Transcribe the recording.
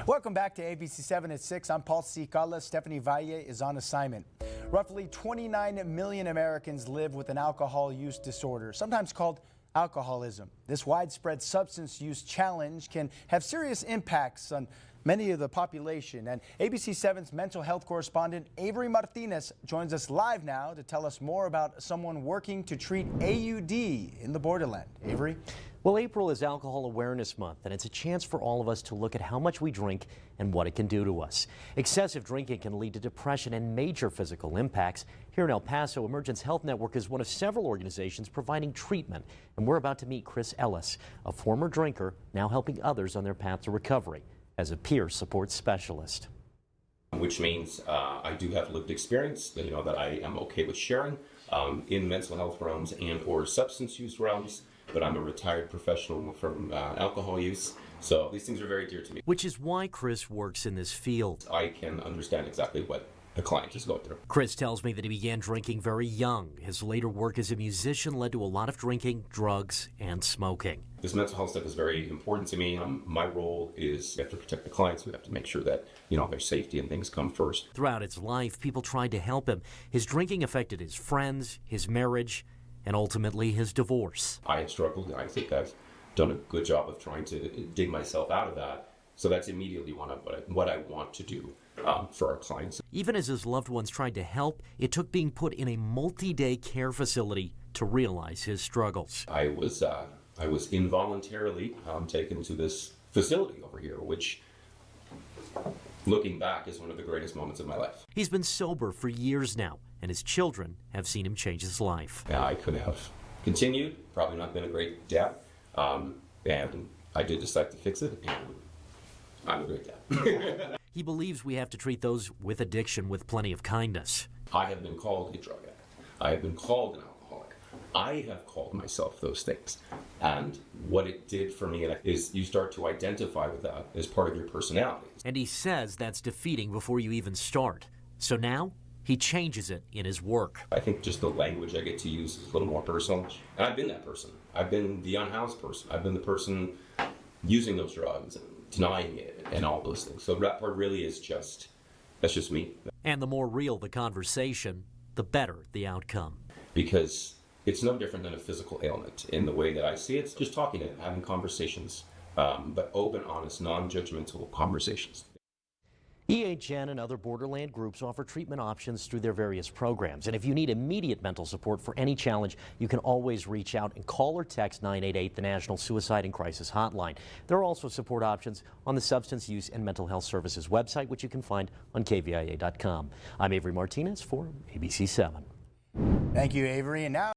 Welcome back to ABC 7 at 6. I'm Paul Cicala. Stephanie Valle is on assignment. Roughly 29 million Americans live with an alcohol use disorder, sometimes called alcoholism. This widespread substance use challenge can have serious impacts on many of the population. And ABC 7's mental health correspondent Avery Martinez joins us live now to tell us more about someone working to treat AUD in the borderland. Avery? Well, April is Alcohol Awareness Month, and it's a chance for all of us to look at how much we drink and what it can do to us. Excessive drinking can lead to depression and major physical impacts. Here in El Paso, Emergence Health Network is one of several organizations providing treatment, and we're about to meet Chris Ellis, a former drinker now helping others on their path to recovery as a peer support specialist. Which means I do have lived experience, that I am okay with sharing in mental health realms and or substance use realms. But I'm a retired professional from alcohol use, so these things are very dear to me. Which is why Chris works in this field. I can understand exactly what the client is going through. Chris tells me that he began drinking very young. His later work as a musician led to a lot of drinking, drugs, and smoking. This mental health stuff is very important to me. My role is we have to protect the clients. We have to make sure that their safety and things come first. Throughout his life, people tried to help him. His drinking affected his friends, his marriage, and ultimately his divorce. I have struggled. I think I've done a good job of trying to dig myself out of that. So that's immediately what I want to do for our clients. Even as his loved ones tried to help, it took being put in a multi-day care facility to realize his struggles. I was involuntarily taken to this facility over here, which, looking back, is one of the greatest moments of my life. He's been sober for years now, and his children have seen him change his life. I could have continued, probably not been a great dad, and I did decide to fix it, and I'm a great dad. He believes we have to treat those with addiction with plenty of kindness. I have been called a drug addict. I have been called an alcoholic. I have called myself those things. And what it did for me is you start to identify with that as part of your personality. And he says that's defeating before you even start. So now he changes it in his work. I think just the language I get to use is a little more personal. And I've been that person. I've been the unhoused person. I've been the person using those drugs and denying it and all those things. So that part really is that's just me. And the more real the conversation, the better the outcome. Because it's no different than a physical ailment in the way that I see it. It's just talking and having conversations, but open, honest, non-judgmental conversations. EHN and other borderland groups offer treatment options through their various programs. And if you need immediate mental support for any challenge, you can always reach out and call or text 988, the National Suicide and Crisis Hotline. There are also support options on the Substance Use and Mental Health Services website, which you can find on kvia.com. I'm Avery Martinez for ABC 7. Thank you, Avery. And now